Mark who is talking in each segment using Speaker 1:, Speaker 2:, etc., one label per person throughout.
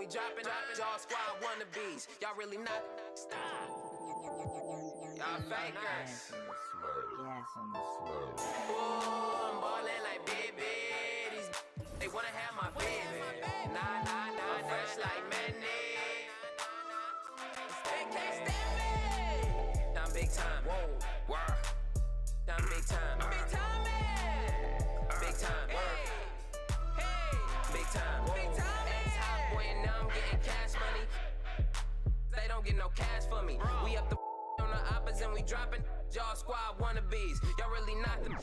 Speaker 1: we dropping y'all squad wannabes. Y'all really not. Stop. Y'all fakers. Ooh, I'm ballin' like baby. These they wanna have my baby. Nah, I'm fresh like mayonnaise. They can't stand me. I'm big time. Whoa, word. I'm big time. Big time, man. Big time. Hey, big time. Big time. Ex-hot boy and now I'm getting cash money. They don't get no cash for me. We up the on the oppas and we dropping y'all squad wannabes. Y'all really not them.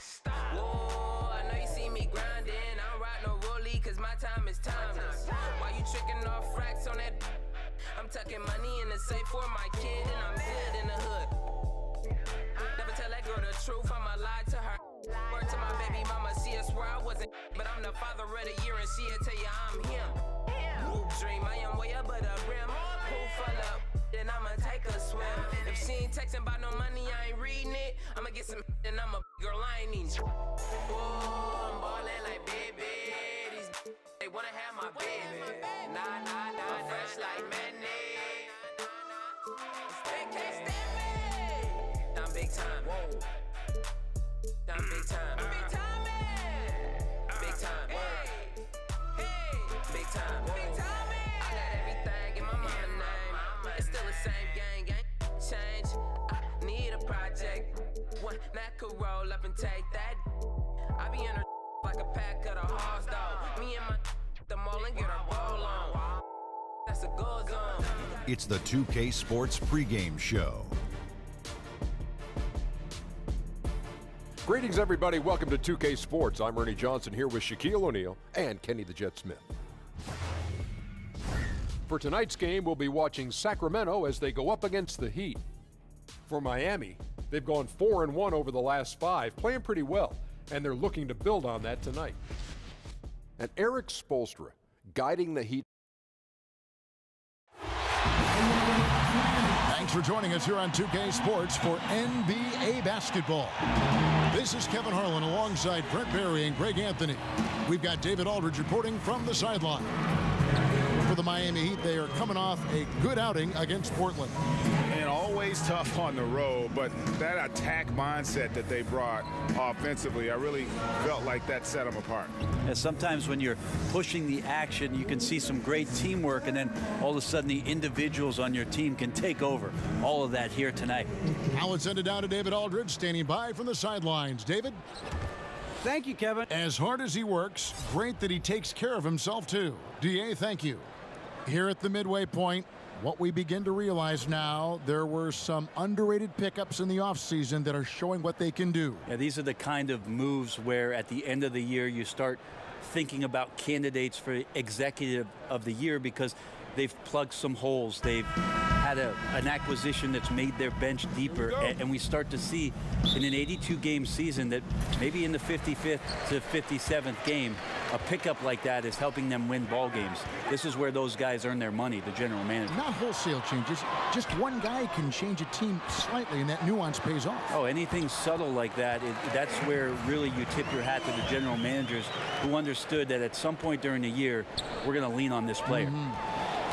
Speaker 1: Whoa, I know you see me grinding. I don't ride no rollie cause my time is timeless. Why you tricking off racks on that? I'm tucking money in the safe for my kid and I'm good in the hood. Never tell that girl the truth, I'ma lie to her. Word to my baby mama, see I swear I wasn't, but I'm the father of the year and she'll tell you I'm him. Hoop dream, I am way above the rim. Pool full up, then I'ma take a swim. If she ain't texting about no money, I ain't reading it. I'ma get some and I'm a girl, I ain't eating. Whoa, I'm ballin' like baby. These they wanna have my baby. Nah, I'm fresh like mayonnaise. They can't stand me. I'm big time. Whoa. I'm big time. Big time, man. Big time. Hey. Big time. Big time, man. I got everything in my mama name. It's still the same gang, change. I need a project. One that could roll up and take that. I be in her like a pack of the horse dog. Me and my the mall and get our ball on. That's a good zone.
Speaker 2: It's the 2K Sports pregame show.
Speaker 3: Greetings, everybody. Welcome to 2K Sports. I'm Ernie Johnson here with Shaquille O'Neal and Kenny the Jet Smith. For tonight's game, we'll be watching Sacramento as they go up against the Heat. For Miami, they've gone 4-1 over the last 5, playing pretty well, and they're looking to build on that tonight. And Eric Spoelstra guiding the Heat.
Speaker 4: Thanks for joining us here on 2K Sports for NBA basketball. This is Kevin Harlan alongside Brent Barry and Greg Anthony. We've got David Aldridge reporting from the sideline. For the Miami Heat, they are coming off a good outing against Portland.
Speaker 5: And always tough on the road, but that attack mindset that they brought offensively, I really felt like that set them apart.
Speaker 6: And sometimes when you're pushing the action, you can see some great teamwork, and then all of a sudden the individuals on your team can take over. All of that here tonight.
Speaker 4: Now let's send it down to David Aldridge, standing by from the sidelines. David?
Speaker 7: Thank you, Kevin.
Speaker 4: As hard as he works, great that he takes care of himself, too. DA, thank you. Here at the midway point, what we begin to realize now, there were some underrated pickups in the offseason that are showing what they can do.
Speaker 6: Yeah, these are the kind of moves where at the end of the year you start thinking about candidates for executive of the year because they've plugged some holes. They've had an acquisition that's made their bench deeper, and we start to see in an 82-game season that maybe in the 55th to 57th game, a pickup like that is helping them win ball games. This is where those guys earn their money, the general manager.
Speaker 4: Not wholesale changes. Just one guy can change a team slightly, and that nuance pays off.
Speaker 6: Oh, anything subtle like that, that's where really you tip your hat to the general managers who understood that at some point during the year, we're going to lean on this player.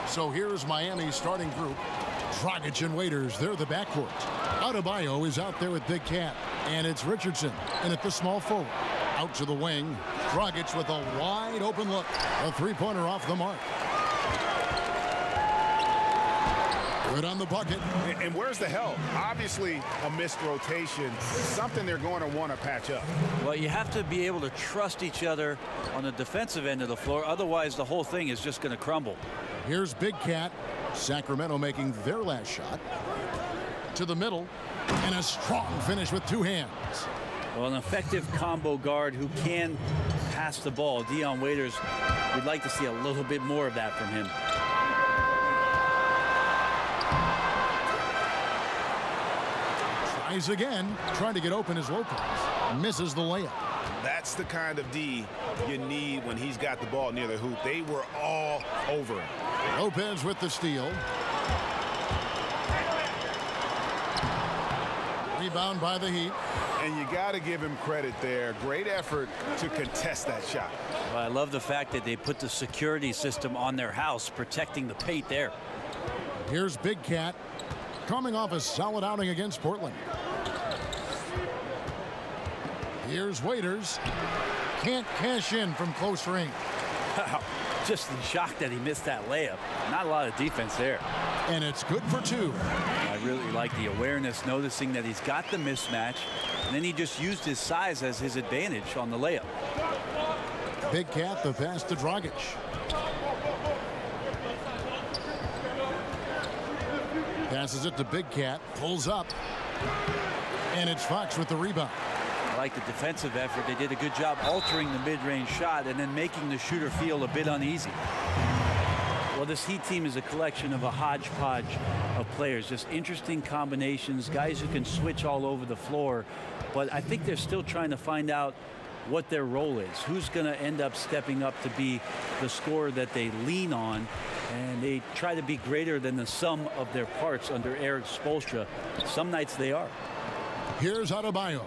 Speaker 4: So here's Miami's starting group. Dragic and Waiters, they're the backcourt. Adebayo is out there with Big Cat. And it's Richardson in at the small forward. Out to the wing. Dragic with a wide open look. A three-pointer off the mark. Good on the bucket.
Speaker 5: And where's the help? Obviously a missed rotation. Something they're going to want to patch up.
Speaker 6: Well, you have to be able to trust each other on the defensive end of the floor. Otherwise, the whole thing is just going to crumble.
Speaker 4: Here's Big Cat. Sacramento making their last shot. To the middle. And a strong finish with two hands.
Speaker 6: Well, an effective combo guard who can pass the ball. Dion Waiters, we'd like to see a little bit more of that from him.
Speaker 4: Tries again. Trying to get open is Lopez. Misses the layup.
Speaker 5: That's the kind of D you need when he's got the ball near the hoop. They were all over him.
Speaker 4: Lopez with the steal. Rebound by the Heat.
Speaker 5: And you got to give him credit there. Great effort to contest that shot.
Speaker 6: Well, I love the fact that they put the security system on their house, protecting the paint there.
Speaker 4: Here's Big Cat coming off a solid outing against Portland. Here's Waiters. Can't cash in from close range.
Speaker 6: Wow, just in shock that he missed that layup. Not a lot of defense there.
Speaker 4: And it's good for two.
Speaker 6: I really like the awareness, noticing that he's got the mismatch, and then he just used his size as his advantage on the layup.
Speaker 4: Big Cat, the pass to Dragic. Passes it to Big Cat, pulls up, and it's Fox with the rebound.
Speaker 6: I like the defensive effort. They did a good job altering the mid-range shot and then making the shooter feel a bit uneasy. Well, this Heat team is a collection of a hodgepodge of players, just interesting combinations, guys who can switch all over the floor. But I think they're still trying to find out what their role is, who's going to end up stepping up to be the scorer that they lean on, and they try to be greater than the sum of their parts under Eric Spoelstra. Some nights they are.
Speaker 4: Here's Adebayo.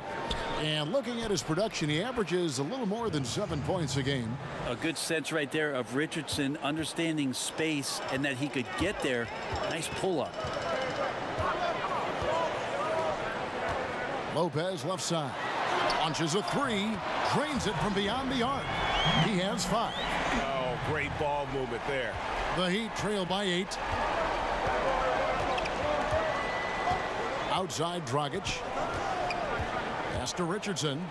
Speaker 4: And looking at his production, he averages a little more than 7 points a game.
Speaker 6: A good sense right there of Richardson understanding space and that he could get there. Nice pull-up.
Speaker 4: Lopez left side. Launches a three. Drains it from beyond the arc. He has 5.
Speaker 5: Oh, great ball movement there.
Speaker 4: The Heat trail by 8. Outside Dragic. Pass to Richardson.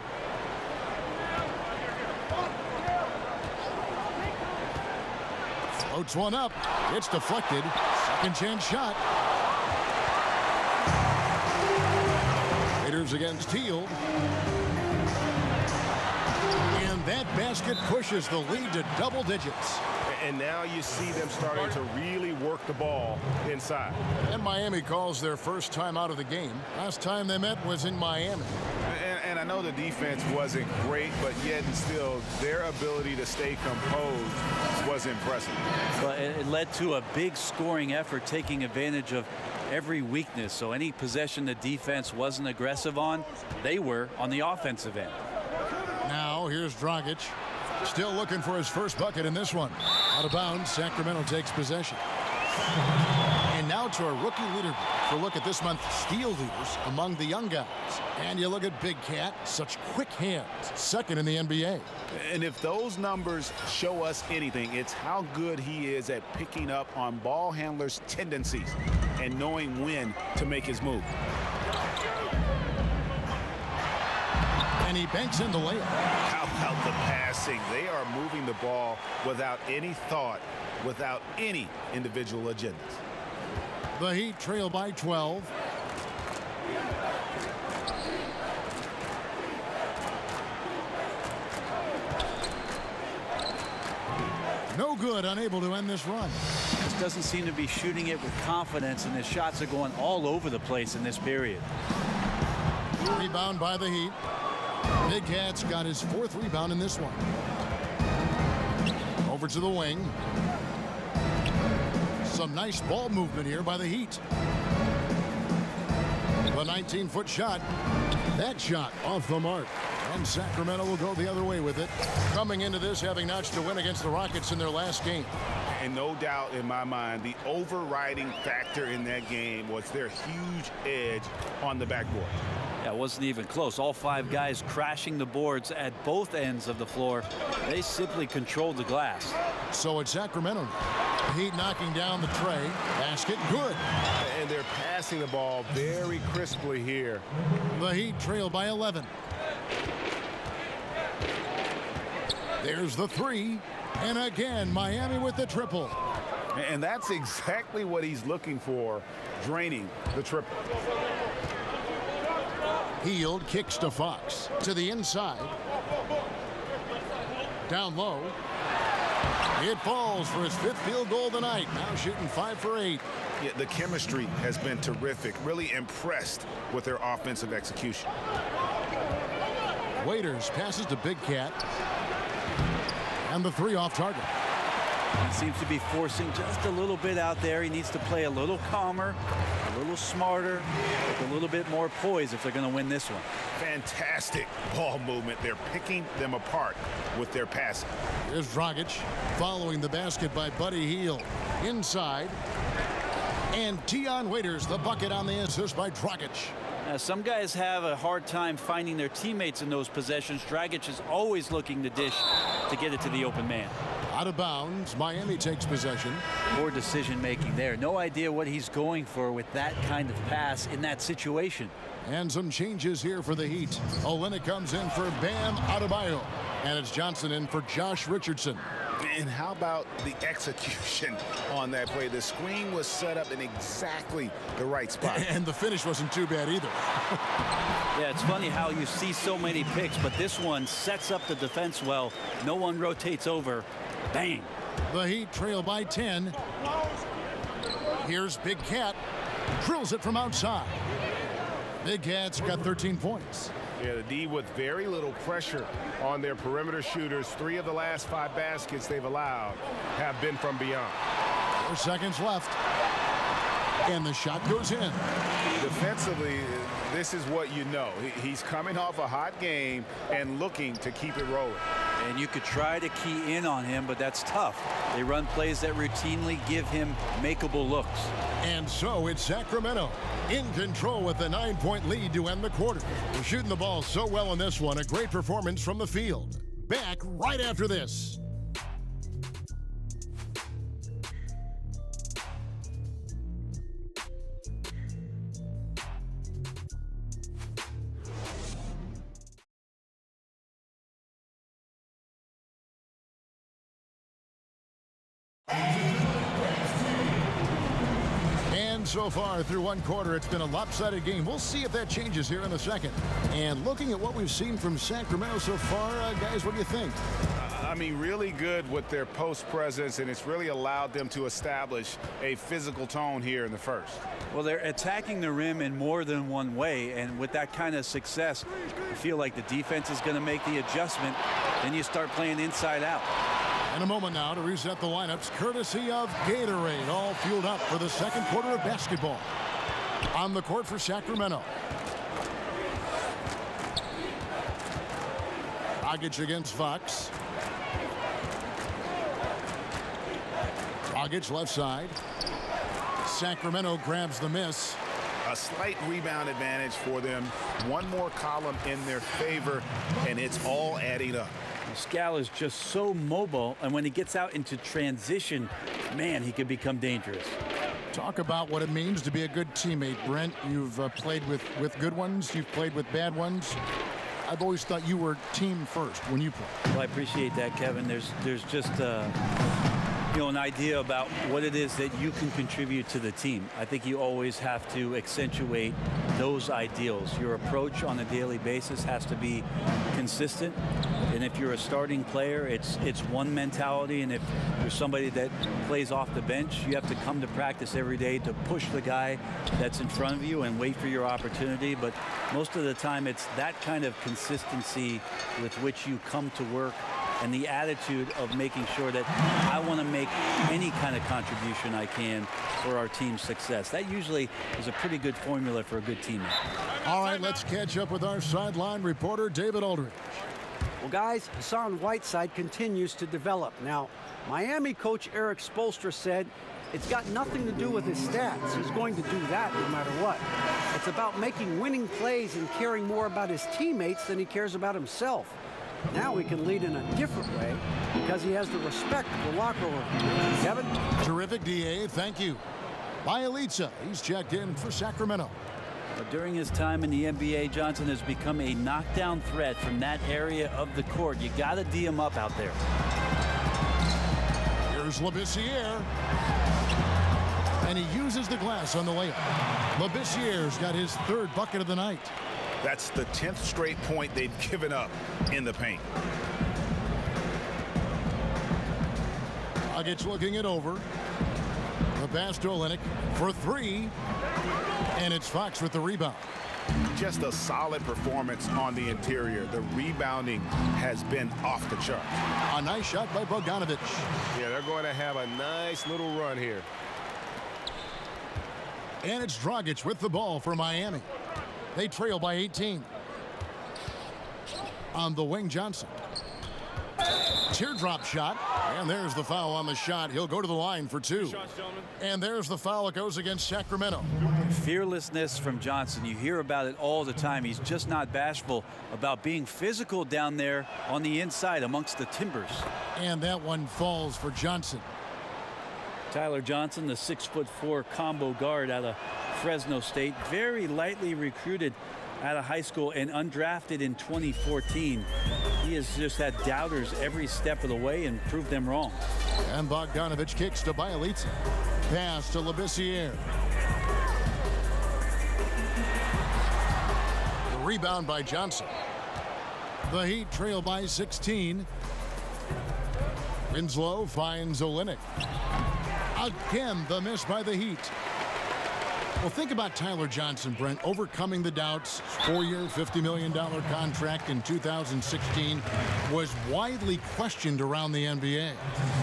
Speaker 4: Floats one up. It's deflected. Second chance shot. Raiders against Teal. And that basket pushes the lead to double digits.
Speaker 5: And now you see them starting to really work the ball inside.
Speaker 4: And Miami calls their first time out of the game. Last time they met was in Miami.
Speaker 5: And I know the defense wasn't great, but yet and still, their ability to stay composed was impressive.
Speaker 6: But it led to a big scoring effort, taking advantage of every weakness. So any possession the defense wasn't aggressive on, they were on the offensive end.
Speaker 4: Now here's Dragic. Still looking for his first bucket in this one. Out of bounds, Sacramento takes possession. And now to our rookie leader for a look at this month's steal leaders among the young guys. And you look at Big Cat, such quick hands, second in the NBA.
Speaker 5: And if those numbers show us anything, it's how good he is at picking up on ball handlers' tendencies and knowing when to make his move.
Speaker 4: And he banks in the layup.
Speaker 5: How about the passing? They are moving the ball without any thought, without any individual agendas.
Speaker 4: The Heat trail by 12. No good, unable to end this run.
Speaker 6: Just doesn't seem to be shooting it with confidence, and his shots are going all over the place in this period.
Speaker 4: Rebound by the Heat. Big Cat's got his 4th rebound in this one. Over to the wing. Some nice ball movement here by the Heat. The 19-foot shot. That shot off the mark. And Sacramento will go the other way with it. Coming into this, having notched a win against the Rockets in their last game.
Speaker 5: And no doubt in my mind, the overriding factor in that game was their huge edge on the backboard.
Speaker 6: That wasn't even close. All 5 guys crashing the boards at both ends of the floor. They simply controlled the glass.
Speaker 4: So it's Sacramento. Heat knocking down the tray. Basket good.
Speaker 5: And they're passing the ball very crisply here.
Speaker 4: The Heat trail by 11. There's the 3. And again, Miami with the triple.
Speaker 5: And that's exactly what he's looking for, draining the triple.
Speaker 4: Hield kicks to Fox. To the inside. Down low. It falls for his 5th field goal tonight. Now shooting 5 for 8.
Speaker 5: Yeah, the chemistry has been terrific. Really impressed with their offensive execution.
Speaker 4: Waiters passes to Big Cat. And the 3 off target.
Speaker 6: He seems to be forcing just a little bit out there. He needs to play a little calmer, a little smarter, with a little bit more poise if they're going to win this one.
Speaker 5: Fantastic ball movement. They're picking them apart with their passing.
Speaker 4: Here's Dragic following the basket by Buddy Hield. Inside. And Dion Waiters, the bucket on the assist by Dragic.
Speaker 6: Now, some guys have a hard time finding their teammates in those possessions. Dragic is always looking to dish to get it to the open man.
Speaker 4: Out of bounds, Miami takes possession.
Speaker 6: Poor decision making there. No idea what he's going for with that kind of pass in that situation.
Speaker 4: And some changes here for the Heat. Olynyk comes in for Bam Adebayo. And it's Johnson in for Josh Richardson.
Speaker 5: And how about the execution on that play? The screen was set up in exactly the right spot.
Speaker 4: And the finish wasn't too bad either.
Speaker 6: Yeah, it's funny how you see so many picks, but this one sets up the defense well. No one rotates over. Bang.
Speaker 4: The Heat trail by 10. Here's Big Cat. Drills it from outside. Big Cat's got 13 points.
Speaker 5: Yeah, the D with very little pressure on their perimeter shooters. 3 of the last 5 baskets they've allowed have been from beyond.
Speaker 4: 4 seconds left. And the shot goes in.
Speaker 5: Defensively, this is what you know. He's coming off a hot game and looking to keep it rolling.
Speaker 6: And you could try to key in on him, but that's tough. They run plays that routinely give him makeable looks.
Speaker 4: And so it's Sacramento in control with a 9-point lead to end the quarter. They're shooting the ball so well in this one. A great performance from the field. Back right after this. So far through one quarter, it's been a lopsided game. We'll see if that changes here in the second. And looking at what we've seen from Sacramento so far, guys, what do you think?
Speaker 5: I mean, really good with their post presence, and it's really allowed them to establish a physical tone here in the first.
Speaker 6: Well, they're attacking the rim in more than one way, and with that kind of success, you feel like the defense is going to make the adjustment. Then you start playing inside out.
Speaker 4: In a moment now to reset the lineups, courtesy of Gatorade, all fueled up for the second quarter of basketball. On the court for Sacramento. Dragic against Fox. Dragic left side. Sacramento grabs the miss.
Speaker 5: A slight rebound advantage for them. One more column in their favor, and it's all adding up.
Speaker 6: Scal is just so mobile, and when he gets out into transition, man, he can become dangerous.
Speaker 4: Talk about what it means to be a good teammate, Brent. You've played with good ones. You've played with bad ones. I've always thought you were team first when you play.
Speaker 6: Well, I appreciate that, Kevin. There's just an idea about what it is that you can contribute to the team. I think you always have to accentuate those ideals. Your approach on a daily basis has to be consistent. And if you're a starting player, it's one mentality. And if you're somebody that plays off the bench, you have to come to practice every day to push the guy that's in front of you and wait for your opportunity. But most of the time, it's that kind of consistency with which you come to work, and the attitude of making sure that I want to make any kind of contribution I can for our team's success. That usually is a pretty good formula for a good teammate.
Speaker 4: All right, let's catch up with our sideline reporter, David Aldridge.
Speaker 7: Well, guys, Hassan Whiteside continues to develop. Now, Miami coach Eric Spoelstra said it's got nothing to do with his stats. He's going to do that no matter what. It's about making winning plays and caring more about his teammates than he cares about himself. Now he can lead in a different way because he has the respect of the locker room. Kevin?
Speaker 4: Terrific, DA. Thank you. Bielitsa, he's checked in for Sacramento.
Speaker 6: But during his time in the NBA, Johnson has become a knockdown threat from that area of the court. You got to D him up out there.
Speaker 4: Here's Labissiere. And he uses the glass on the layup. Labissiere's got his third bucket of the night.
Speaker 5: That's the 10th straight point they've given up in the paint.
Speaker 4: Dragic looking it over. The pass to Olynyk for 3. And it's Fox with the rebound.
Speaker 5: just a solid performance on the interior. The rebounding has been off the chart.
Speaker 4: A nice shot by Bogdanovich.
Speaker 8: Yeah, they're going to have a nice little run here.
Speaker 4: And it's Dragic with the ball for Miami. They trail by 18. On the wing, Johnson. Teardrop shot. And there's the foul on the shot. He'll go to the line for two. And there's the foul. It goes against Sacramento.
Speaker 6: Fearlessness from Johnson. You hear about it all the time. He's just not bashful about being physical down there on the inside amongst the timbers.
Speaker 4: And that one falls for Johnson.
Speaker 6: Tyler Johnson, the 6'4" combo guard out of Fresno State, very lightly recruited out of high school and undrafted in 2014. He has just had doubters every step of the way and proved them wrong.
Speaker 4: And Bogdanovich kicks to Bielitsa. Pass to Labissiere. The rebound by Johnson. The Heat trail by 16. Winslow finds Olynyk. Again, the miss by the Heat. Well, think about Tyler Johnson, Brent, overcoming the doubts. 4-year, $50 million contract in 2016 was widely questioned around the NBA.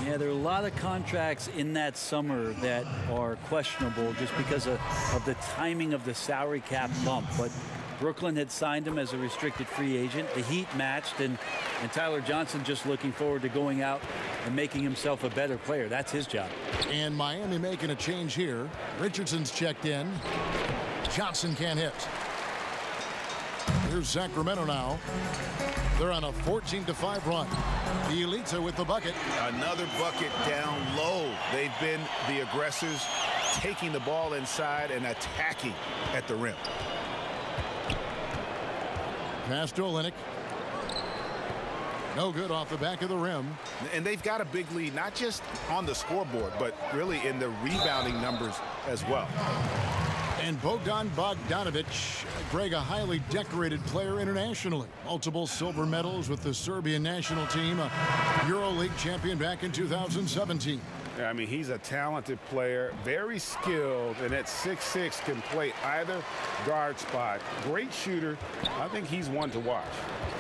Speaker 6: Yeah, there are a lot of contracts in that summer that are questionable just because of the timing of the salary cap bump. But Brooklyn had signed him as a restricted free agent. The Heat matched, and Tyler Johnson just looking forward to going out and making himself a better player. That's his job.
Speaker 4: And Miami making a change here. Richardson's checked in. Johnson can't hit. Here's Sacramento now. They're on a 14-5 run. The Elites are with the bucket.
Speaker 5: Another bucket down low. They've been the aggressors, taking the ball inside and attacking at the rim.
Speaker 4: Pass to Olynyk. No good off the back of the rim.
Speaker 5: And they've got a big lead, not just on the scoreboard, but really in the rebounding numbers as well.
Speaker 4: And Bogdan Bogdanovich, Greg, a highly decorated player internationally. Multiple silver medals with the Serbian national team, a EuroLeague champion back in 2017.
Speaker 8: I mean, he's a talented player, very skilled, and at 6'6" can play either guard spot. Great shooter. I think he's one to watch.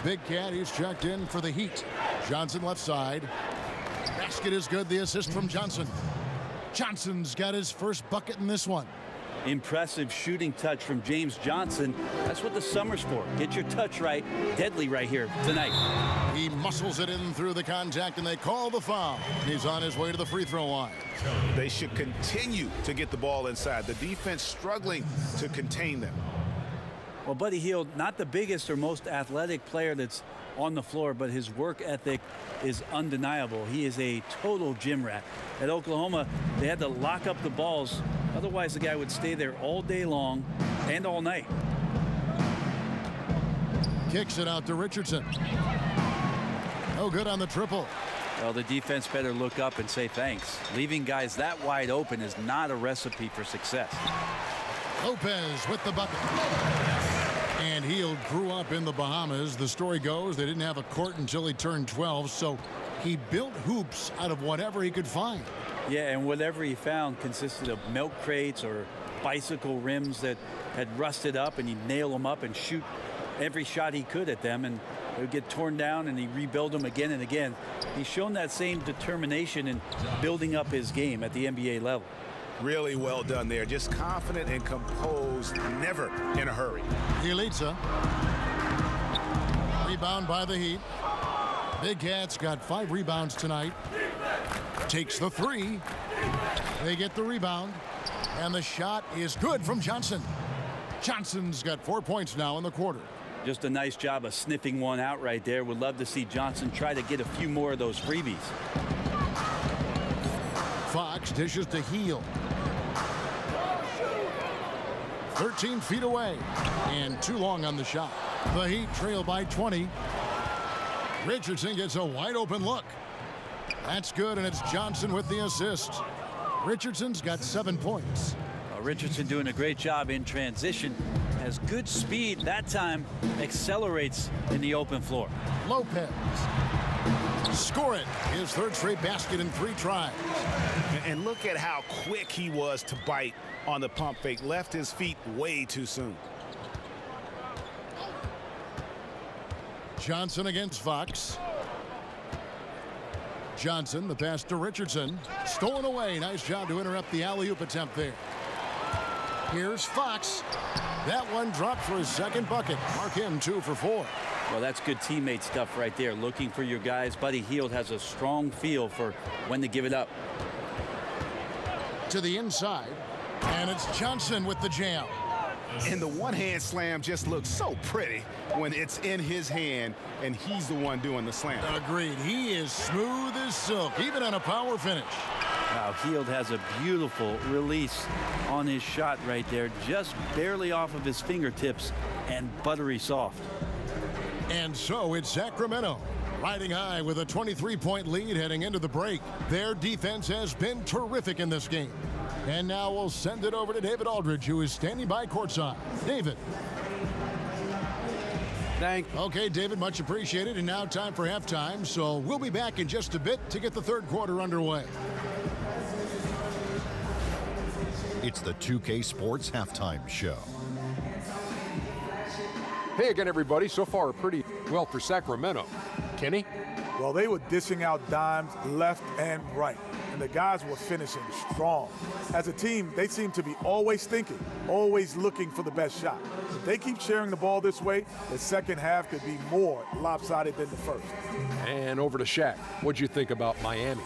Speaker 4: Big Cat, he's checked in for the Heat. Johnson left side. Basket is good. The assist from Johnson. Johnson's got his first bucket in this one.
Speaker 6: Impressive shooting touch from James Johnson. That's what the summer's for. Get your touch right. Deadly right here tonight.
Speaker 4: He muscles it in through the contact, and they call the foul. He's on his way to the free throw line.
Speaker 5: They should continue to get the ball inside. The defense struggling to contain them.
Speaker 6: Well, Buddy Hield, not the biggest or most athletic player that's on the floor, but his work ethic is undeniable. He is a total gym rat. At Oklahoma, they had to lock up the balls. Otherwise, the guy would stay there all day long and all night.
Speaker 4: Kicks it out to Richardson. No good on the triple.
Speaker 6: Well, the defense better look up and say thanks. Leaving guys that wide open is not a recipe for success.
Speaker 4: Lopez with the bucket. And Hield grew up in the Bahamas. The story goes they didn't have a court until he turned 12, so he built hoops out of whatever he could find.
Speaker 6: Yeah, and whatever he found consisted of milk crates or bicycle rims that had rusted up, and he'd nail them up and shoot every shot he could at them, and they would get torn down, and he'd rebuild them again and again. He's shown that same determination in building up his game at the NBA level.
Speaker 5: Really well done there. Just confident and composed, never in a hurry.
Speaker 4: Bielitsa. Rebound by the Heat. Big Cat's got 5 rebounds tonight. Takes the 3. They get the rebound. And the shot is good from Johnson. Johnson's got 4 points now in the quarter.
Speaker 6: Just a nice job of sniffing one out right there. Would love to see Johnson try to get a few more of those freebies.
Speaker 4: Fox dishes to Hield. 13 feet away. And too long on the shot. The Heat trail by 20. Richardson gets a wide open look. That's good, and it's Johnson with the assist. Richardson's got 7 points.
Speaker 6: Richardson doing a great job in transition. Has good speed. That time accelerates in the open floor.
Speaker 4: Lopez. Score it. His third straight basket in 3 tries.
Speaker 5: And look at how quick he was to bite on the pump fake. Left his feet way too soon.
Speaker 4: Johnson against Fox. Johnson, the pass to Richardson. Stolen away. Nice job to interrupt the alley-oop attempt there. Here's Fox. That one dropped for his second bucket. Mark him 2 for 4.
Speaker 6: Well, that's good teammate stuff right there. Looking for your guys. Buddy Hield has a strong feel for when to give it up.
Speaker 4: To the inside. And it's Johnson with the jam.
Speaker 5: And the one-hand slam just looks so pretty when it's in his hand and he's the one doing the slam.
Speaker 4: Agreed. He is smooth as silk, even on a power finish.
Speaker 6: Wow, Hield has a beautiful release on his shot right there, just barely off of his fingertips and buttery soft.
Speaker 4: And so it's Sacramento riding high with a 23-point lead heading into the break. Their defense has been terrific in this game. And now we'll send it over to David Aldridge, who is standing by courtside. David.
Speaker 7: Thank you.
Speaker 4: Okay, David, much appreciated. And now time for halftime. So we'll be back in just a bit to get the third quarter underway.
Speaker 2: It's the 2K Sports Halftime Show.
Speaker 3: Hey again, everybody. So far, pretty well for Sacramento. Kenny?
Speaker 9: Well, they were dishing out dimes left and right, and the guys were finishing strong. As a team, they seem to be always thinking, always looking for the best shot. If they keep sharing the ball this way, the second half could be more lopsided than the first.
Speaker 3: And over to Shaq. What'd you think about Miami?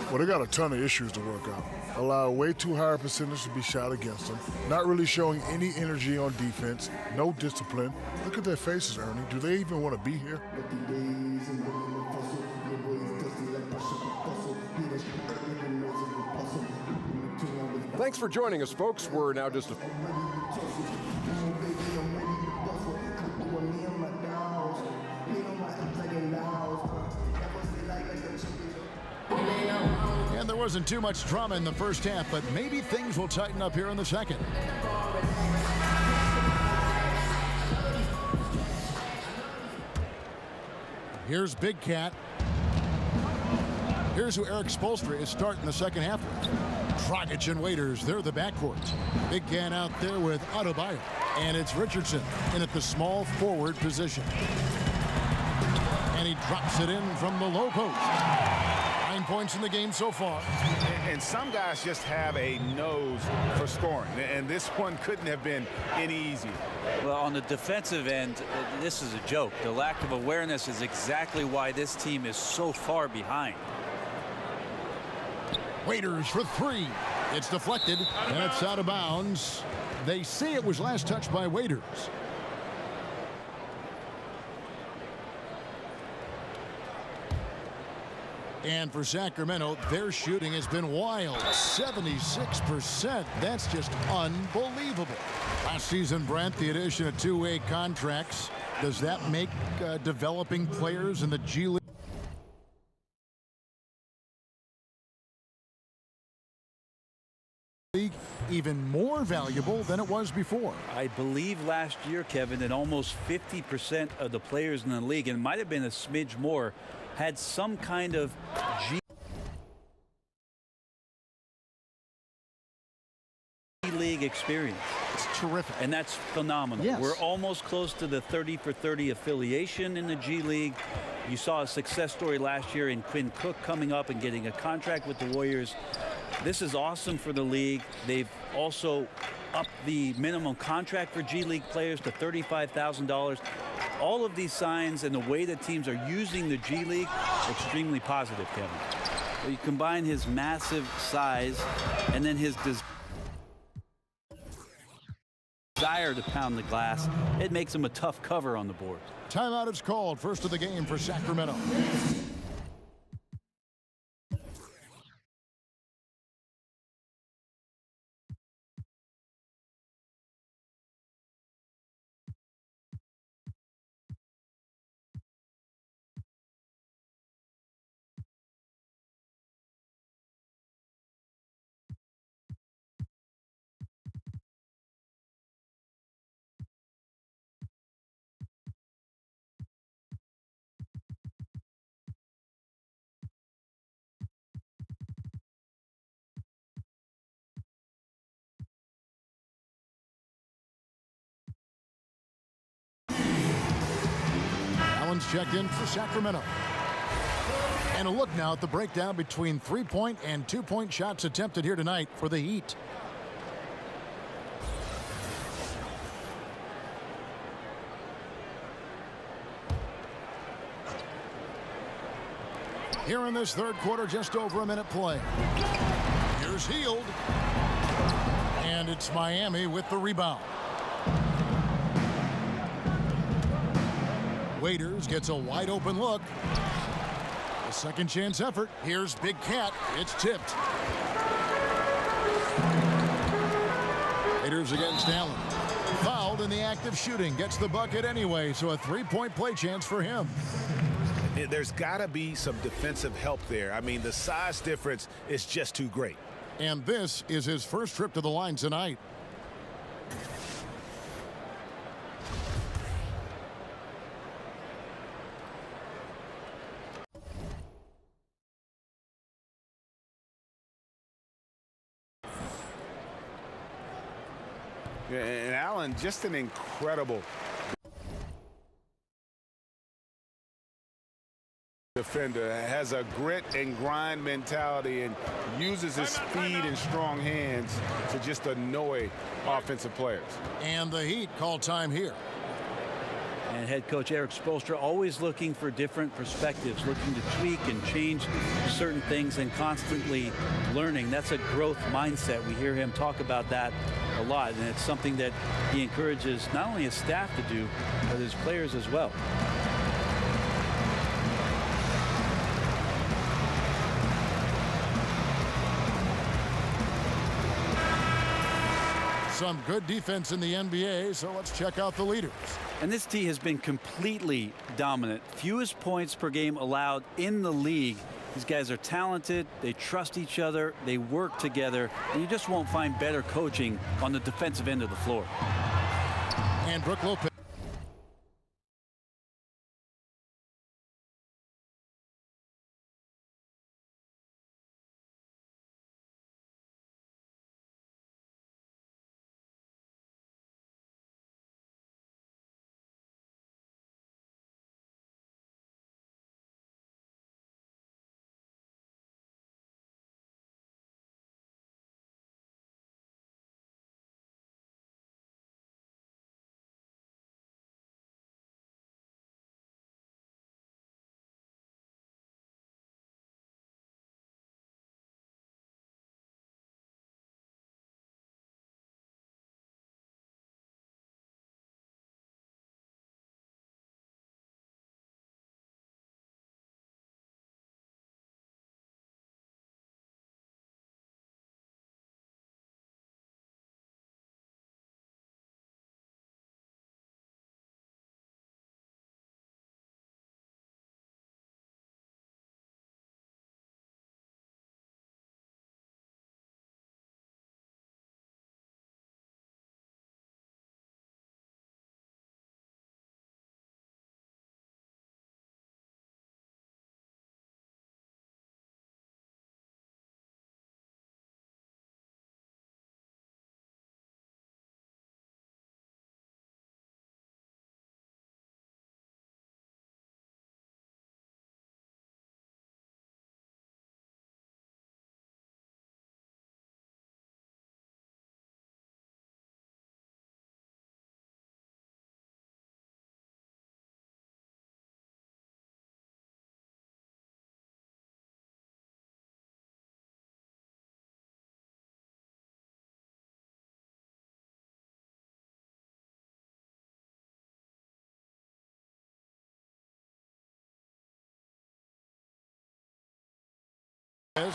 Speaker 10: Well, they got a ton of issues to work out. Allow way too high a percentage to be shot against them. Not really showing any energy on defense. No discipline. Look at their faces, Ernie. Do they even want to be here?
Speaker 3: Thanks for joining us, folks. We're now just
Speaker 4: And there wasn't too much drama in the first half, but maybe things will tighten up here in the second. Here's Big Cat. Here's who Eric Spoelstra is starting the second half with. Dragic and Waiters, they're the backcourt. Big Cat out there with Adebayo. And it's Richardson in at the small forward position. And he drops it in from the low post. 9 points in the game so far.
Speaker 5: And some guys just have a nose for scoring, and this one couldn't have been any easier.
Speaker 6: Well, on the defensive end, this is a joke. The lack of awareness is exactly why this team is so far behind.
Speaker 4: Waiters for 3. It's deflected, and it's out of bounds. They say it was last touched by Waiters. And for Sacramento, their shooting has been wild. 76%. That's just unbelievable. Last season, Brent, the addition of two-way contracts. Does that make developing players in the G League even more valuable than it was before?
Speaker 6: I believe last year, Kevin, that almost 50% of the players in the league, and it might have been a smidge more, had some kind of G League experience.
Speaker 4: It's terrific.
Speaker 6: And that's phenomenal.
Speaker 4: Yes.
Speaker 6: We're almost close to the 30 for 30 affiliation in the G League. You saw a success story last year in Quinn Cook coming up and getting a contract with the Warriors. This is awesome for the league. They've also upped the minimum contract for G League players to $35,000. All of these signs and the way that teams are using the G League, extremely positive, Kevin. So you combine his massive size and then his desire to pound the glass, it makes him a tough cover on the board.
Speaker 4: Timeout is called. First of the game for Sacramento. Jones checked in for Sacramento. And a look now at the breakdown between 3-point and 2-point shots attempted here tonight for the Heat. Here in this third quarter, just over a minute play. Here's Hield. And it's Miami with the rebound. Waiters gets a wide open look. A second chance effort. Here's Big Cat. It's tipped. Waiters against Allen. Fouled in the act of shooting. Gets the bucket anyway, so a 3-point play chance for him.
Speaker 5: There's got to be some defensive help there. I mean, the size difference is just too great.
Speaker 4: And this is his first trip to the line tonight.
Speaker 5: And Allen, just an incredible defender, has a grit and grind mentality and uses his speed and strong hands to just annoy offensive players.
Speaker 4: And the Heat call time here.
Speaker 6: And head coach Eric Spoelstra always looking for different perspectives, looking to tweak and change certain things and constantly learning. That's a growth mindset. We hear him talk about that a lot, and it's something that he encourages not only his staff to do, but his players as well.
Speaker 4: Some good defense in the NBA, so let's check out the leaders.
Speaker 6: And this team has been completely dominant. Fewest points per game allowed in the league. These guys are talented. They trust each other. They work together. And you just won't find better coaching on the defensive end of the floor.
Speaker 4: And Brook Lopez.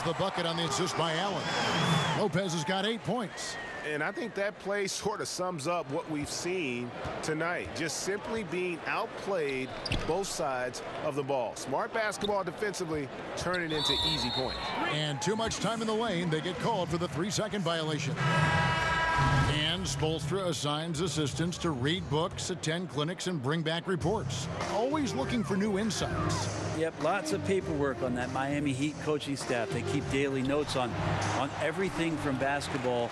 Speaker 4: The bucket on the assist by Allen. Lopez has got 8 points.
Speaker 5: And I think that play sort of sums up what we've seen tonight. Just simply being outplayed both sides of the ball. Smart basketball defensively, turning into easy points.
Speaker 4: And too much time in the lane. They get called for the 3-second violation. And Spoelstra assigns assistants to read books, attend clinics, and bring back reports. Always looking for new insights.
Speaker 6: Yep, lots of paperwork on that Miami Heat coaching staff. They keep daily notes on everything from basketball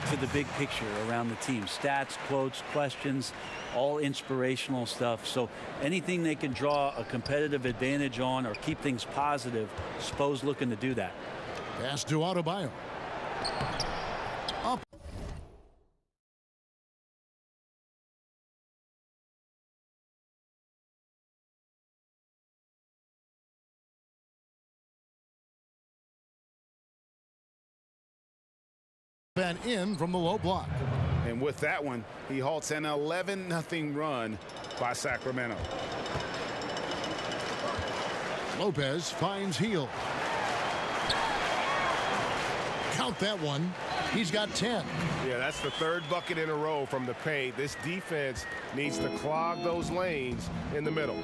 Speaker 6: to the big picture around the team. Stats, quotes, questions, all inspirational stuff. So anything they can draw a competitive advantage on or keep things positive, Spo's looking to do that.
Speaker 4: Pass to Adebayo. Up. And in from the low block.
Speaker 8: And with that one, he halts an 11-0 run by Sacramento.
Speaker 4: Lopez finds Hield. Count that one. He's got 10.
Speaker 5: Yeah, that's the third bucket in a row from the paint. This defense needs to clog those lanes in the middle.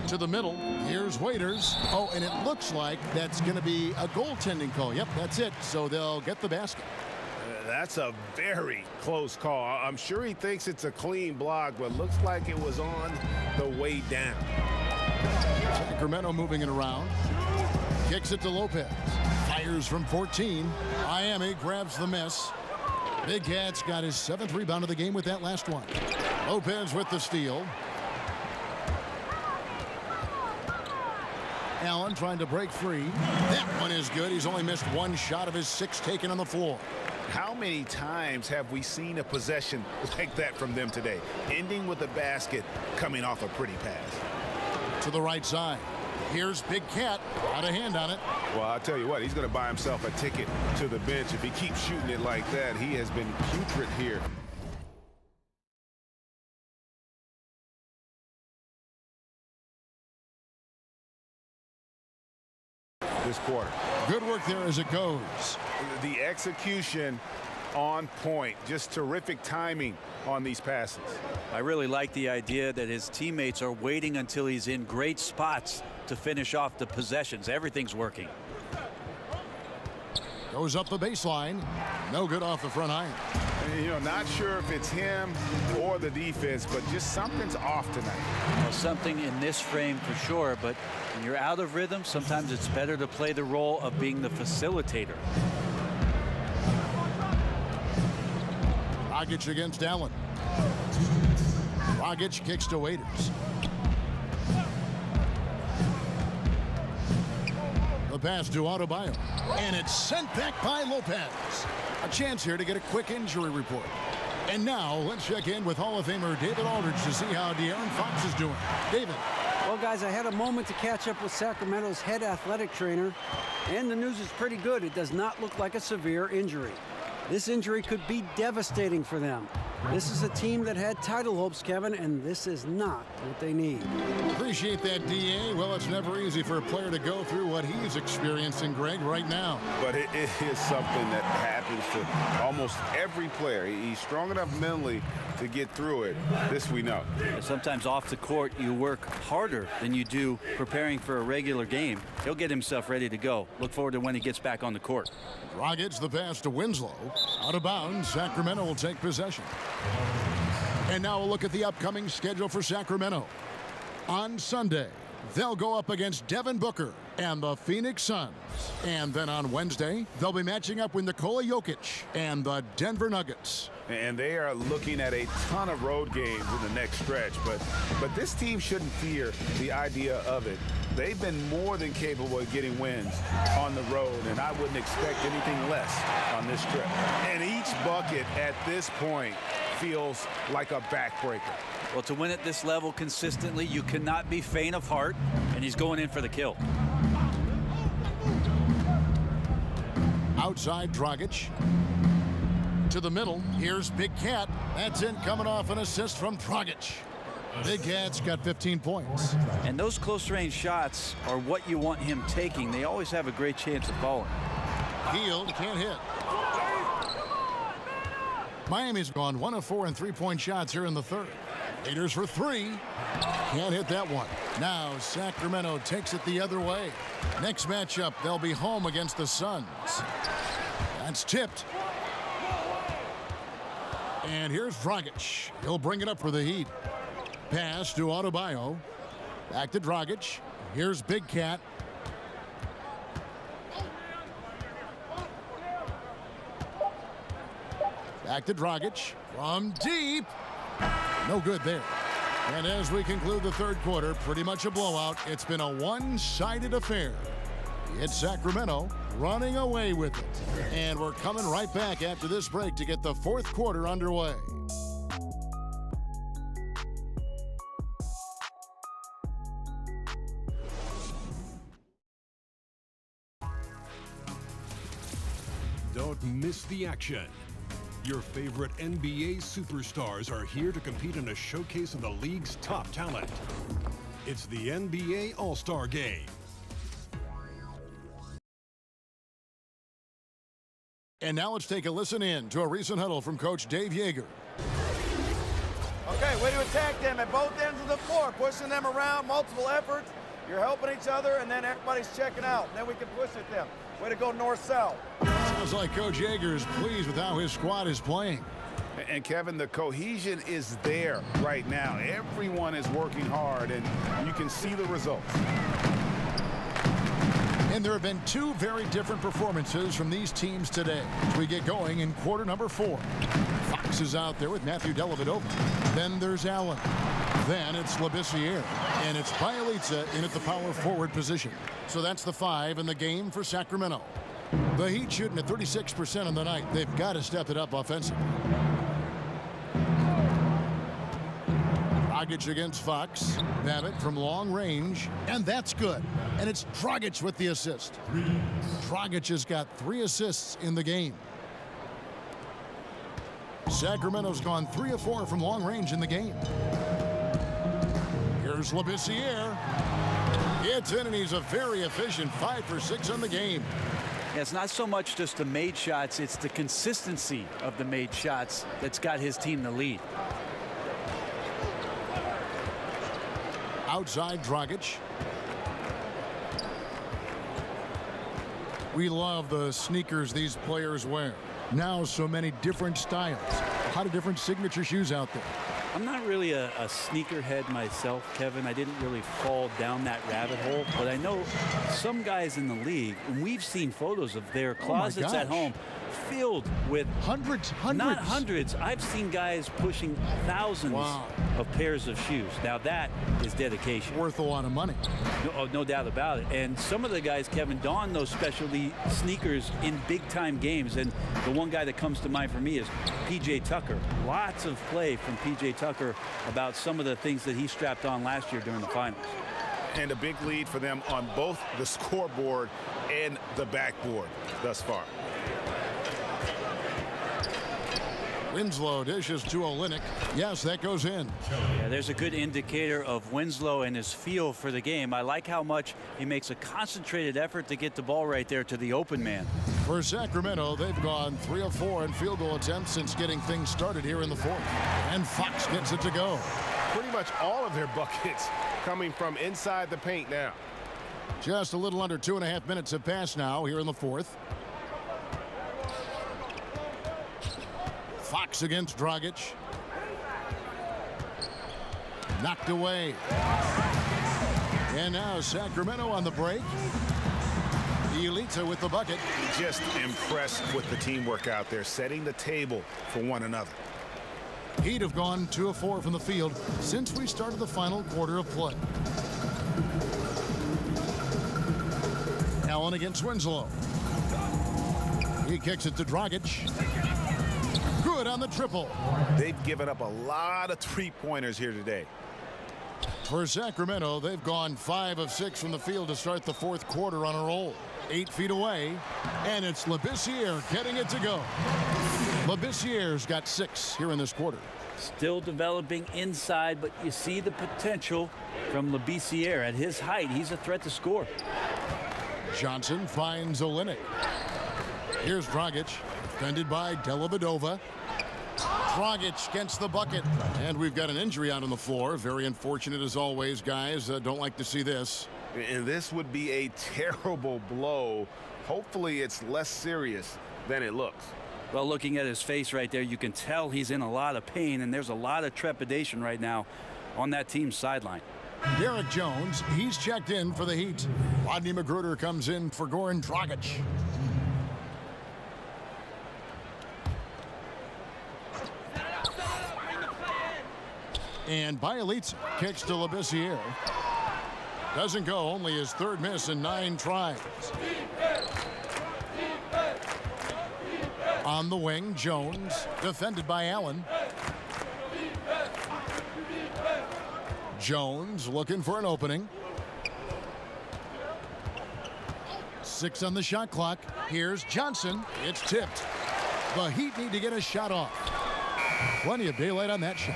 Speaker 4: To the middle. Here's Waiters. Oh, and it looks like that's going to be a goaltending call. Yep, that's it. So they'll get the basket.
Speaker 5: That's a very close call. I'm sure he thinks it's a clean block, but looks like it was on the way down.
Speaker 4: Sacramento moving it around. Kicks it to Lopez. Fires from 14. Miami grabs the miss. Big Cat's got his 7th rebound of the game with that last one. Lopez with the steal. Allen trying to break free. That one is good. He's only missed one shot of his 6 taken on the floor.
Speaker 5: How many times have we seen a possession like that from them today? Ending with a basket, coming off a pretty pass.
Speaker 4: To the right side. Here's Big Cat. Got a hand on it.
Speaker 5: Well, I'll tell you what, he's going to buy himself a ticket to the bench. If he keeps shooting it like that, he has been putrid here. This quarter.
Speaker 4: Good work there as it goes.
Speaker 5: The execution on point. Just terrific timing on these passes.
Speaker 6: I really like the idea that his teammates are waiting until he's in great spots to finish off the possessions. Everything's working.
Speaker 4: Goes up the baseline. No good off the front iron.
Speaker 5: You know, not sure if it's him or the defense, but just something's off tonight.
Speaker 6: Well, something in this frame for sure, but when you're out of rhythm, sometimes it's better to play the role of being the facilitator.
Speaker 4: Dragic against Allen. Dragic kicks to Waiters. The pass to Adebayo. And it's sent back by Lopez. A chance here to get a quick injury report. And now let's check in with Hall of Famer David Aldridge to see how De'Aaron Fox is doing. David.
Speaker 7: Well, guys, I had a moment to catch up with Sacramento's head athletic trainer, and the news is pretty good. It does not look like a severe injury. This injury could be devastating for them. This is a team that had title hopes, Kevin, and this is not what they need.
Speaker 4: Appreciate that, D.A. Well, it's never easy for a player to go through what he's experiencing, Greg, right now.
Speaker 5: But it is something that happens to almost every player. He's strong enough mentally to get through it. This we know.
Speaker 6: Sometimes off the court, you work harder than you do preparing for a regular game. He'll get himself ready to go. Look forward to when he gets back on the court.
Speaker 4: Dragic the pass to Winslow. Out of bounds, Sacramento will take possession. And now a look at the upcoming schedule for Sacramento. On Sunday, they'll go up against Devin Booker and the Phoenix Suns. And then on Wednesday, they'll be matching up with Nikola Jokic and the Denver Nuggets.
Speaker 5: And they are looking at a ton of road games in the next stretch. But this team shouldn't fear the idea of it. They've been more than capable of getting wins on the road, and I wouldn't expect anything less on this trip. And each bucket at this point feels like a backbreaker.
Speaker 6: Well, to win at this level consistently, you cannot be faint of heart, and he's going in for the kill.
Speaker 4: Outside, Dragic. To the middle, here's Big Cat. That's in, coming off an assist from Dragic. Big Cat's got 15 points.
Speaker 6: And those close-range shots are what you want him taking. They always have a great chance of falling.
Speaker 4: Hield can't hit. Miami's gone 1 of 4 in three-point shots here in the third. Raiders for 3. Can't hit that one. Now Sacramento takes it the other way. Next matchup, they'll be home against the Suns. That's tipped. And here's Dragic. He'll bring it up for the Heat. Pass to Adebayo. Back to Dragic. Here's Big Cat. Back to Dragic from deep. No good there. And as we conclude the third quarter, pretty much a blowout. It's been a one-sided affair. It's Sacramento running away with it. And we're coming right back after this break to get the fourth quarter underway.
Speaker 11: Don't miss the action. Your favorite NBA superstars are here to compete in a showcase of the league's top talent. It's the NBA All-Star Game.
Speaker 4: And now let's take a listen in to a recent huddle from Coach Dave Yeager.
Speaker 12: Okay, way to attack them at both ends of the floor, pushing them around, multiple efforts. You're helping each other, and then everybody's checking out. And then we can push at them. Way to go north-south.
Speaker 4: Sounds like Coach Yeager is pleased with how his squad is playing.
Speaker 5: And Kevin, the cohesion is there right now. Everyone is working hard, and you can see the results.
Speaker 4: And there have been two very different performances from these teams today as we get going in quarter number 4. Fox is out there with Matthew Dellavedova. Then there's Allen. Then it's Labissiere. And it's Bielitsa in at the power forward position. So that's the 5 in the game for Sacramento. The Heat shooting at 36% on the night. They've got to step it up offensively. Dragic against Fox. Babbitt from long range. And that's good. And it's Dragic with the assist. Dragic has got 3 assists in the game. Sacramento's gone 3 of 4 from long range in the game. Here's Labissiere. It's in, and he's a very efficient 5 for 6 on the game.
Speaker 6: Yeah, it's not so much just the made shots, it's the consistency of the made shots that's got his team the lead.
Speaker 4: Outside Dragic. We love the sneakers these players wear. Now so many different styles. A lot of different signature shoes out there.
Speaker 6: I'm not really a sneakerhead myself, Kevin. I didn't really fall down that rabbit hole, but I know some guys in the league, and we've seen photos of their closets at home filled with
Speaker 4: hundreds.
Speaker 6: Not hundreds. I've seen guys pushing thousands of pairs of shoes. Now that is dedication.
Speaker 4: Worth a lot of money.
Speaker 6: No doubt about it. And some of the guys, Kevin, don those specialty sneakers in big-time games. And the one guy that comes to mind for me is P.J. Tucker. Lots of play from P.J. Tucker about some of the things that he strapped on last year during the finals.
Speaker 5: And a big lead for them on both the scoreboard and the backboard thus far.
Speaker 4: Winslow dishes to Olynyk. Yes, that goes in.
Speaker 6: Yeah, there's a good indicator of Winslow and his feel for the game. I like how much he makes a concentrated effort to get the ball right there to the open man.
Speaker 4: For Sacramento, they've gone 3 of 4 in field goal attempts since getting things started here in the 4th. And Fox gets it to go.
Speaker 13: Pretty much all of their buckets coming from inside the paint now.
Speaker 4: Just a little under 2.5 minutes have passed now here in the 4th. Fox against Dragic. Knocked away. And now Sacramento on the break. Bielitsa with the bucket.
Speaker 5: Just impressed with the teamwork out there, setting the table for one another.
Speaker 4: Heat have gone 2 of 4 from the field since we started the final quarter of play. Allen against Winslow. He kicks it to Dragic. Good on the triple.
Speaker 5: They've given up a lot of three-pointers here today.
Speaker 4: For Sacramento, they've gone 5 of 6 from the field to start the 4th quarter on a roll. 8 feet away, and it's Labissiere getting it to go. Labissiere's got 6 here in this quarter.
Speaker 6: Still developing inside, but you see the potential from Labissiere. At his height, he's a threat to score.
Speaker 4: Johnson finds Olynyk. Here's Dragic, defended by Dellavedova. Dragic gets the bucket, and we've got an injury out on the floor. Very unfortunate as always, guys. Don't like to see this.
Speaker 5: And this would be a terrible blow. Hopefully it's less serious than it looks.
Speaker 6: Well, looking at his face right there, you can tell he's in a lot of pain, and there's a lot of trepidation right now on that team's sideline.
Speaker 4: Derek Jones, he's checked in for the Heat. Rodney Magruder comes in for Goran Dragic. And Bielitsa kicks to Labissiere. Doesn't go, only his third miss in 9 tries. On the wing, Jones, defended by Allen. Jones looking for an opening. 6 on the shot clock. Here's Johnson. It's tipped. The Heat need to get a shot off. Plenty of daylight on that shot.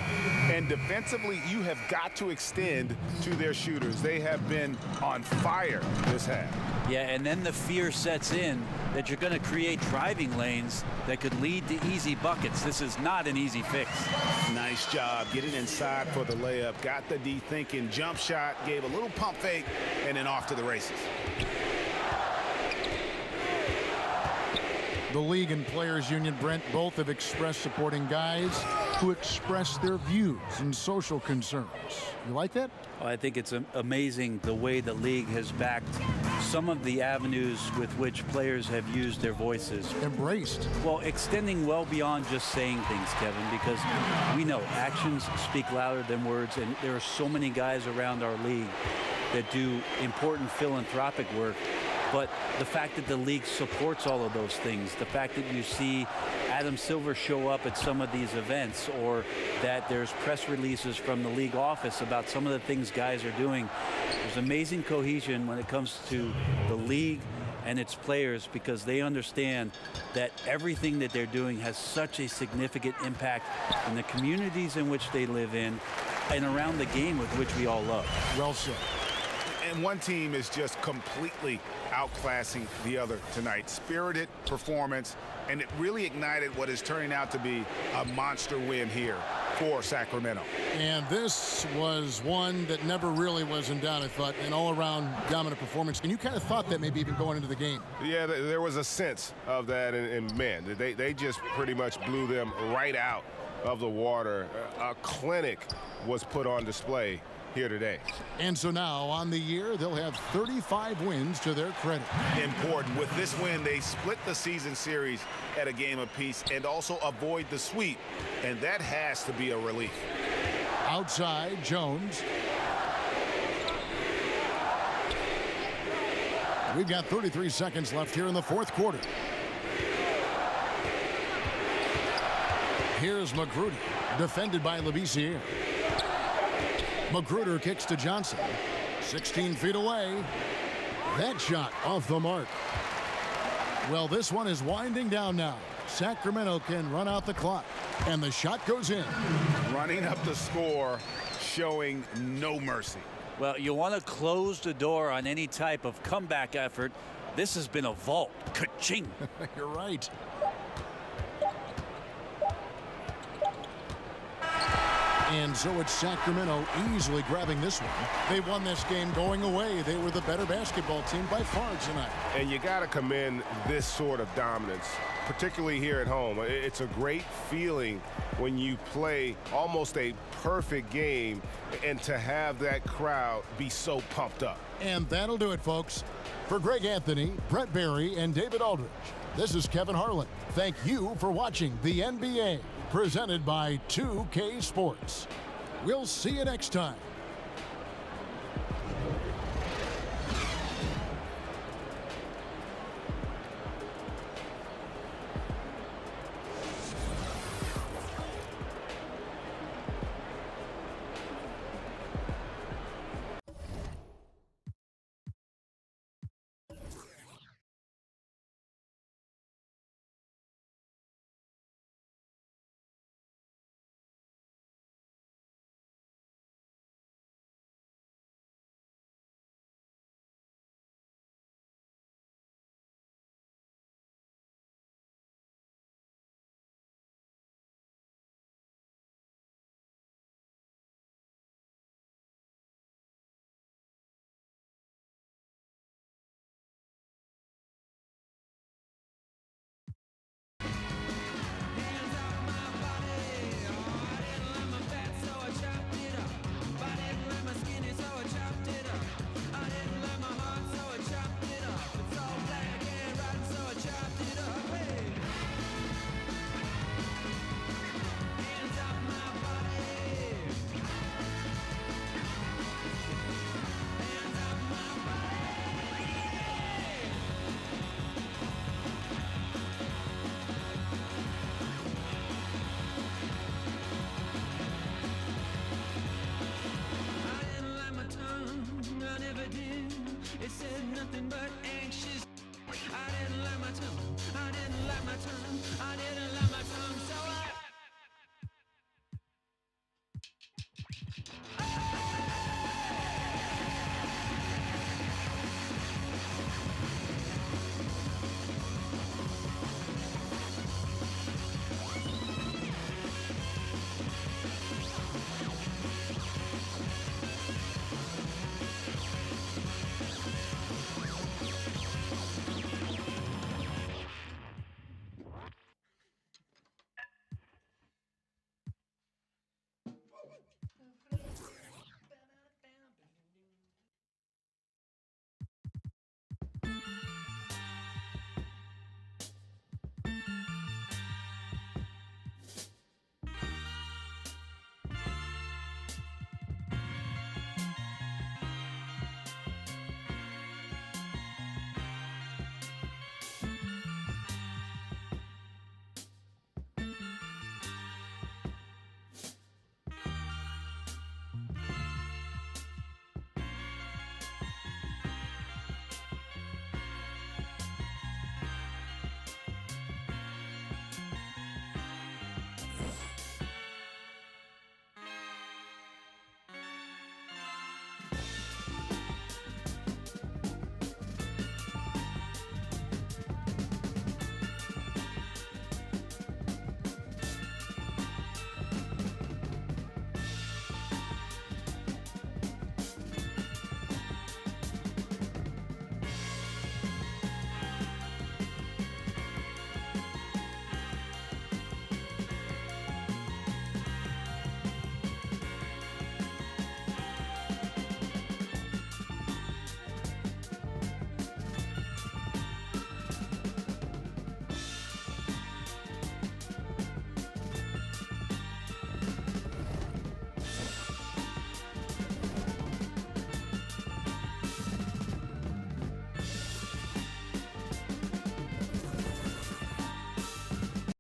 Speaker 5: And defensively, you have got to extend to their shooters. They have been on fire this half.
Speaker 6: Yeah, and then the fear sets in that you're going to create driving lanes that could lead to easy buckets. This is not an easy fix.
Speaker 5: Nice job getting inside for the layup. Got the D thinking. Jump shot, gave a little pump fake, and then off to the races.
Speaker 4: The league and players union, Brent, both have expressed supporting guys who express their views and social concerns. You like that?
Speaker 6: Well, I think it's amazing the way the league has backed some of the avenues with which players have used their voices.
Speaker 4: Embraced.
Speaker 6: Well, extending well beyond just saying things, Kevin, because we know actions speak louder than words, and there are so many guys around our league that do important philanthropic work. But the fact that the league supports all of those things, the fact that you see Adam Silver show up at some of these events, or that there's press releases from the league office about some of the things guys are doing, there's amazing cohesion when it comes to the league and its players, because they understand that everything that they're doing has such a significant impact in the communities in which they live in and around the game with which we all love.
Speaker 4: Well said.
Speaker 5: And one team is just completely outclassing the other tonight. Spirited performance, and it really ignited what is turning out to be a monster win here for Sacramento.
Speaker 4: And this was one that never really was in doubt, I thought, an all-around dominant performance. And you kind of thought that maybe even going into the game.
Speaker 13: Yeah, there was a sense of that, and man, they just pretty much blew them right out of the water. A clinic was put on display here today.
Speaker 4: And so now on the year, they'll have 35 wins to their credit.
Speaker 5: Important. With this win, they split the season series at a game apiece and also avoid the sweep, and that has to be a relief.
Speaker 4: Outside, Jones. We've got 33 seconds left here in the fourth quarter. Here's Magruder, defended by Labissiere. Magruder kicks to Johnson. 16 feet away. That shot off the mark. Well, this one is winding down now. Sacramento can run out the clock, and the shot goes in.
Speaker 5: Running up the score, showing no mercy.
Speaker 6: Well, you want to close the door on any type of comeback effort. This has been a vault. Ka-ching.
Speaker 4: You're right. And so it's Sacramento easily grabbing this one. They won this game going away. They were the better basketball team by far tonight.
Speaker 13: And you got to commend this sort of dominance, particularly here at home. It's a great feeling when you play almost a perfect game and to have that crowd be so pumped up.
Speaker 4: And that'll do it, folks. For Greg Anthony, Brett Barry, and David Aldridge, this is Kevin Harlan. Thank you for watching the NBA, presented by 2K Sports. We'll see you next time.
Speaker 1: said nothing but anxious. I didn't like my tone. I didn't like my tone.